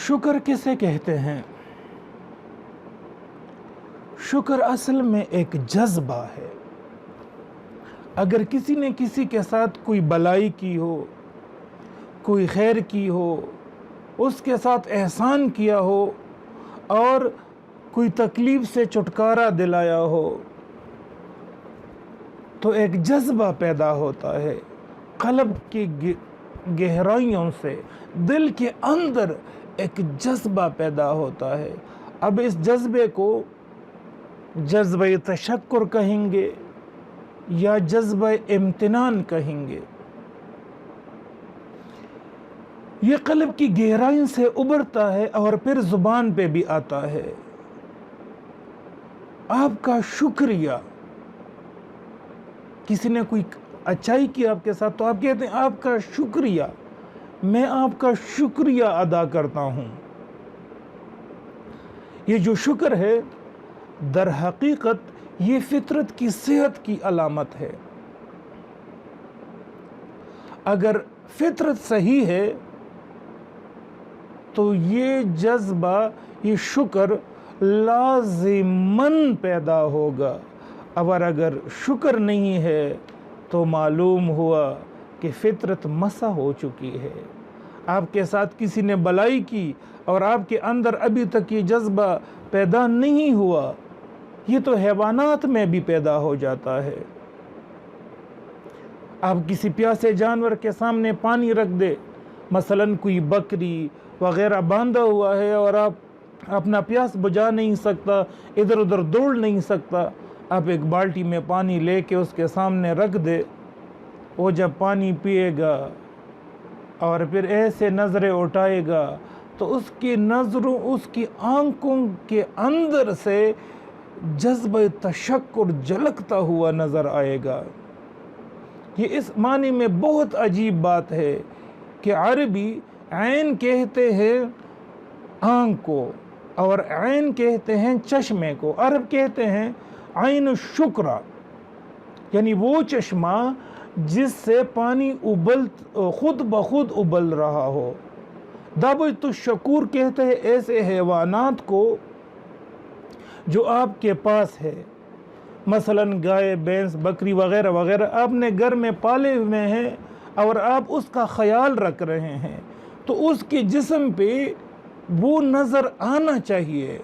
شکر کسے کہتے ہیں؟ شکر اصل میں ایک جذبہ ہے۔ اگر کسی نے کسی کے ساتھ کوئی بلائی کی ہو، کوئی خیر کی ہو، اس کے ساتھ احسان کیا ہو اور کوئی تکلیف سے چھٹکارا دلایا ہو، تو ایک جذبہ پیدا ہوتا ہے قلب کی گہرائیوں سے، دل کے اندر ایک جذبہ پیدا ہوتا ہے۔ اب اس جذبے کو جذبہ تشکر کہیں گے یا جذبہ امتنان کہیں گے۔ یہ قلب کی گہرائیوں سے ابھرتا ہے اور پھر زبان پہ بھی آتا ہے۔ آپ کا شکریہ، کسی نے کوئی اچھائی کی آپ کے ساتھ تو آپ کہتے ہیں آپ کا شکریہ، میں آپ کا شکریہ ادا کرتا ہوں۔ یہ جو شکر ہے در حقیقت یہ فطرت کی صحت کی علامت ہے۔ اگر فطرت صحیح ہے تو یہ جذبہ، یہ شکر لازماً پیدا ہوگا۔ اگر شکر نہیں ہے تو معلوم ہوا کہ فطرت مسح ہو چکی ہے۔ آپ کے ساتھ کسی نے بلائی کی اور آپ کے اندر ابھی تک یہ جذبہ پیدا نہیں ہوا، یہ تو حیوانات میں بھی پیدا ہو جاتا ہے۔ آپ کسی پیاسے جانور کے سامنے پانی رکھ دے، مثلاً کوئی بکری وغیرہ باندھا ہوا ہے اور آپ اپنا پیاس بجھا نہیں سکتا، ادھر ادھر دوڑ نہیں سکتا، آپ ایک بالٹی میں پانی لے کے اس کے سامنے رکھ دے، وہ جب پانی پیے گا اور پھر ایسے نظریں اٹھائے گا تو اس کی نظروں، اس کی آنکھوں کے اندر سے جذبہ تشکر جھلکتا ہوا نظر آئے گا۔ یہ اس معنی میں بہت عجیب بات ہے کہ عربی عین کہتے ہیں آنکھ کو اور عین کہتے ہیں چشمے کو۔ عرب کہتے ہیں عین الشکرہ، یعنی وہ چشمہ جس سے پانی خود بخود ابل رہا ہو۔ دابت الشکور کہتے ہیں ایسے حیوانات کو جو آپ کے پاس ہے، مثلاً گائے، بھینس، بکری وغیرہ وغیرہ آپ نے گھر میں پالے ہوئے ہیں اور آپ اس کا خیال رکھ رہے ہیں، تو اس کے جسم پہ وہ نظر آنا چاہیے۔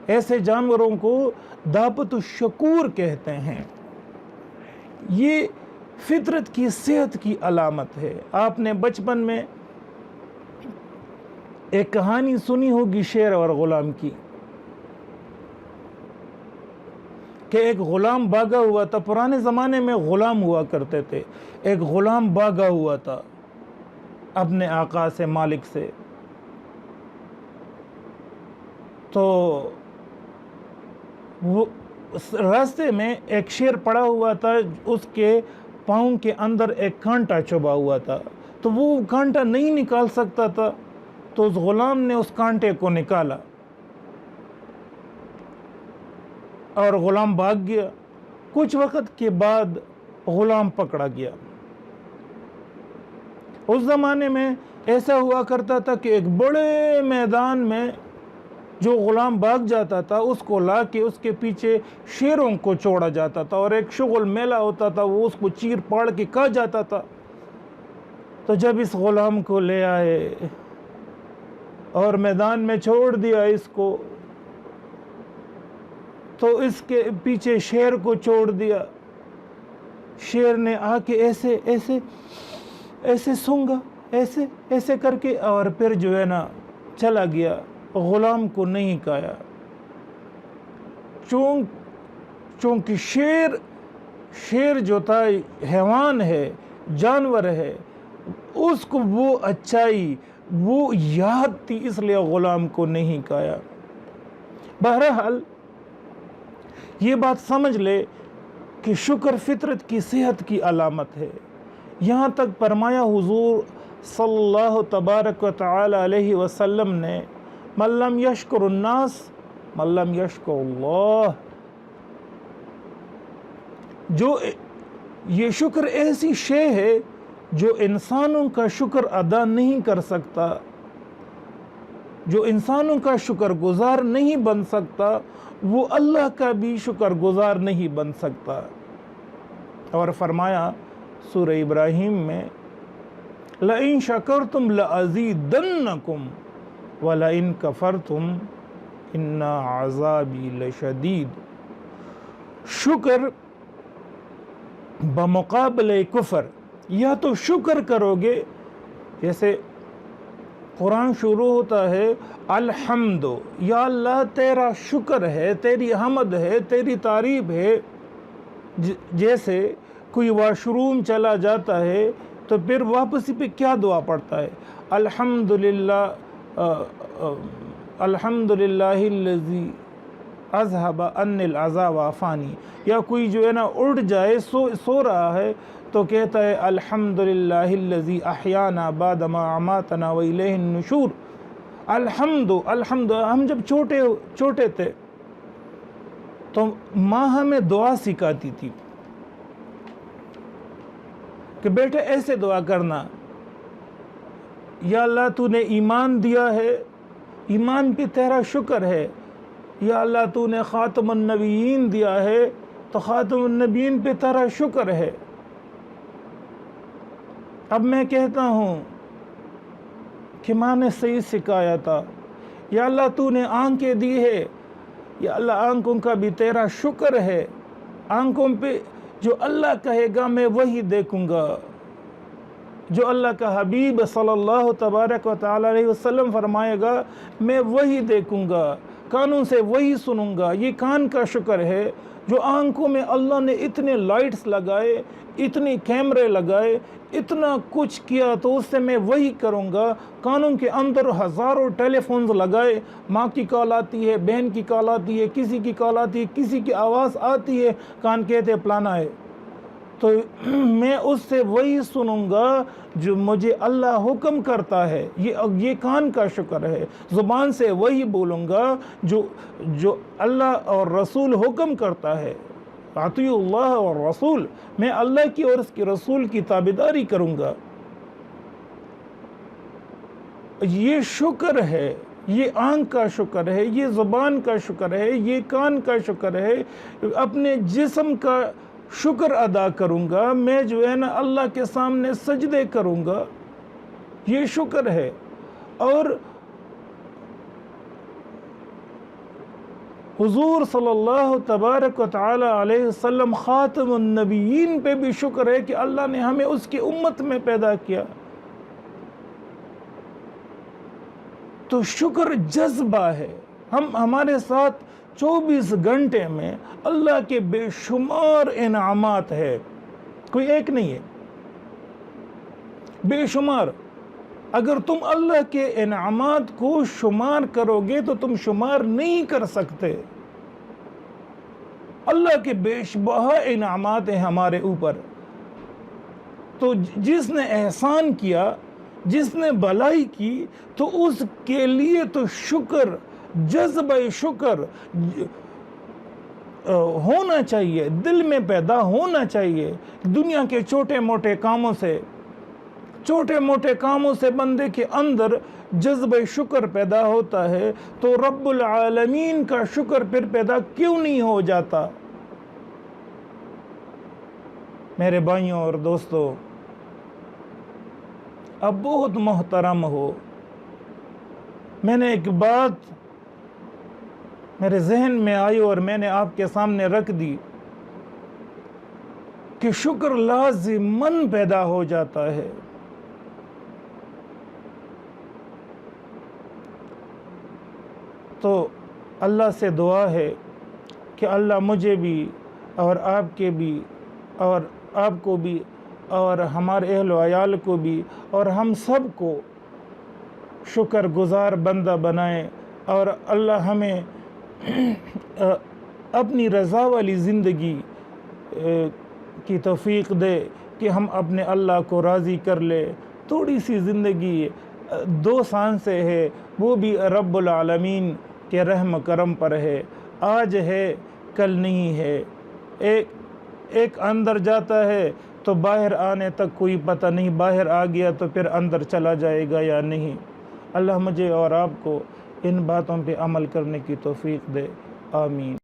ایسے جانوروں کو دابت الشکور کہتے ہیں۔ یہ فطرت کی صحت کی علامت ہے۔ آپ نے بچپن میں ایک کہانی سنی ہوگی شیر اور غلام کی، کہ ایک غلام بھاگا ہوا تھا۔ پرانے زمانے میں غلام ہوا کرتے تھے۔ ایک غلام بھاگا ہوا تھا اپنے آقا سے، مالک سے، تو وہ راستے میں ایک شیر پڑا ہوا تھا، اس کے پاؤں کے اندر ایک کانٹا چبھا ہوا تھا، تو وہ کانٹا نہیں نکال سکتا تھا، تو اس غلام نے اس کانٹے کو نکالا اور غلام بھاگ گیا۔ کچھ وقت کے بعد غلام پکڑا گیا۔ اس زمانے میں ایسا ہوا کرتا تھا کہ ایک بڑے میدان میں جو غلام بھاگ جاتا تھا اس کو لا کے اس کے پیچھے شیروں کو چھوڑا جاتا تھا، اور ایک شغل میلہ ہوتا تھا، وہ اس کو چیر پاڑ کے کھا جاتا تھا۔ تو جب اس غلام کو لے آئے اور میدان میں چھوڑ دیا اس کو، تو اس کے پیچھے شیر کو چھوڑ دیا۔ شیر نے آ کے ایسے ایسے ایسے سونگا، ایسے ایسے کر کے، اور پھر جو ہے نا چلا گیا، غلام کو نہیں کھایا۔ چونکہ شیر جو تھا حیوان ہے، جانور ہے، اس کو وہ اچھائی، وہ یاد تھی، اس لیے غلام کو نہیں کھایا۔ بہرحال یہ بات سمجھ لے کہ شکر فطرت کی صحت کی علامت ہے۔ یہاں تک فرمایا حضور صلی اللہ تبارک و تعالی علیہ وسلم نے، من لم یشکر الناس من لم یشکر اللہ۔ جو یہ شکر ایسی شے ہے جو انسانوں کا شکر ادا نہیں کر سکتا، جو انسانوں کا شکر گزار نہیں بن سکتا وہ اللہ کا بھی شکر گزار نہیں بن سکتا۔ اور فرمایا سورہ ابراہیم میں لَإِن شَكَرْتُمْ لَأَزِيدَنَّكُمْ وَلَإِن كَفَرْتُمْ إِنَّ عَذَابِي لَشَدِيدٌ۔ شکر بمقابل کفر، یا تو شکر کرو گے، جیسے قرآن شروع ہوتا ہے الحمد، یا اللہ تیرا شکر ہے، تیری حمد ہے، تیری تعریف ہے۔ جیسے کوئی واش روم چلا جاتا ہے تو پھر واپسی پہ کیا دعا پڑھتا ہے؟ الحمدللہ الحمدللہ الذی اذہب عنی العذا وعافانی۔ یا کوئی جو ہے نا اڑ جائے، سو رہا ہے تو کہتا ہے الحمدللہ الذی احیانا بعد ما اماتنا والیہ النشور۔ الحمد۔ ہم جب چھوٹے تھے تو ماں ہمیں دعا سکھاتی تھی کہ بیٹے ایسے دعا کرنا، یا اللہ تو نے ایمان دیا ہے، ایمان پہ تیرا شکر ہے، یا اللہ تو نے خاتم النبیین دیا ہے تو خاتم النبیین پہ تیرا شکر ہے۔ اب میں کہتا ہوں کہ ماں نے صحیح سکھایا تھا، یا اللہ تو نے آنکھیں دی ہے، یا اللہ آنکھوں کا بھی تیرا شکر ہے، آنکھوں پہ جو اللہ کہے گا میں وہی دیکھوں گا، جو اللہ کا حبیب صلی اللہ تبارک و تعالی علیہ وسلم فرمائے گا میں وہی دیکھوں گا، کانوں سے وہی سنوں گا۔ یہ کان کا شکر ہے، جو آنکھوں میں اللہ نے اتنے لائٹس لگائے، اتنے کیمرے لگائے، اتنا کچھ کیا تو اس سے میں وہی کروں گا۔ کانوں کے اندر ہزاروں ٹیلی فونز لگائے، ماں کی کال آتی ہے، بہن کی کال آتی ہے، کسی کی کال آتی ہے، کسی کی آواز آتی ہے، کان کہتے پلانا ہے، تو میں اس سے وہی سنوں گا جو مجھے اللہ حکم کرتا ہے۔ یہ کان کا شکر ہے۔ زبان سے وہی بولوں گا جو اللہ اور رسول حکم کرتا ہے۔ اطیعوا اللہ اور رسول، میں اللہ کی اور اس کے رسول کی تابعداری کروں گا۔ یہ شکر ہے، یہ آنکھ کا شکر ہے، یہ زبان کا شکر ہے، یہ کان کا شکر ہے۔ اپنے جسم کا شکر ادا کروں گا، میں جو ہے نا اللہ کے سامنے سجدے کروں گا، یہ شکر ہے۔ اور حضور صلی اللہ تبارک و تعالی علیہ وسلم خاتم النبیین پہ بھی شکر ہے کہ اللہ نے ہمیں اس کی امت میں پیدا کیا۔ تو شکر جذبہ ہے۔ ہمارے ساتھ 24 گھنٹے میں اللہ کے بے شمار انعامات ہے، کوئی ایک نہیں ہے، بے شمار۔ اگر تم اللہ کے انعامات کو شمار کرو گے تو تم شمار نہیں کر سکتے۔ اللہ کے بے شبہ انعامات ہیں ہمارے اوپر۔ تو جس نے احسان کیا، جس نے بھلائی کی، تو اس کے لیے تو شکر، جذبہ شکر ہونا چاہیے، دل میں پیدا ہونا چاہیے۔ دنیا کے چھوٹے موٹے کاموں سے بندے کے اندر جذبہ شکر پیدا ہوتا ہے، تو رب العالمین کا شکر پھر پیدا کیوں نہیں ہو جاتا؟ میرے بھائیوں اور دوستو، اب بہت محترم ہو، میں نے ایک بات میرے ذہن میں آئی اور میں نے آپ کے سامنے رکھ دی کہ شکر لازماً پیدا ہو جاتا ہے۔ تو اللہ سے دعا ہے کہ اللہ مجھے بھی اور آپ کے بھی اور آپ کو بھی اور ہمارے اہل و عیال کو بھی اور ہم سب کو شکر گزار بندہ بنائے، اور اللہ ہمیں اپنی رضا والی زندگی کی توفیق دے کہ ہم اپنے اللہ کو راضی کر لے۔ تھوڑی سی زندگی 2 سانسیں ہے، وہ بھی رب العالمین کے رحم کرم پر ہے، آج ہے کل نہیں ہے۔ ایک اندر جاتا ہے تو باہر آنے تک کوئی پتہ نہیں، باہر آ گیا تو پھر اندر چلا جائے گا یا نہیں۔ اللہ مجھے اور آپ کو ان باتوں پہ عمل کرنے کی توفیق دے، آمین۔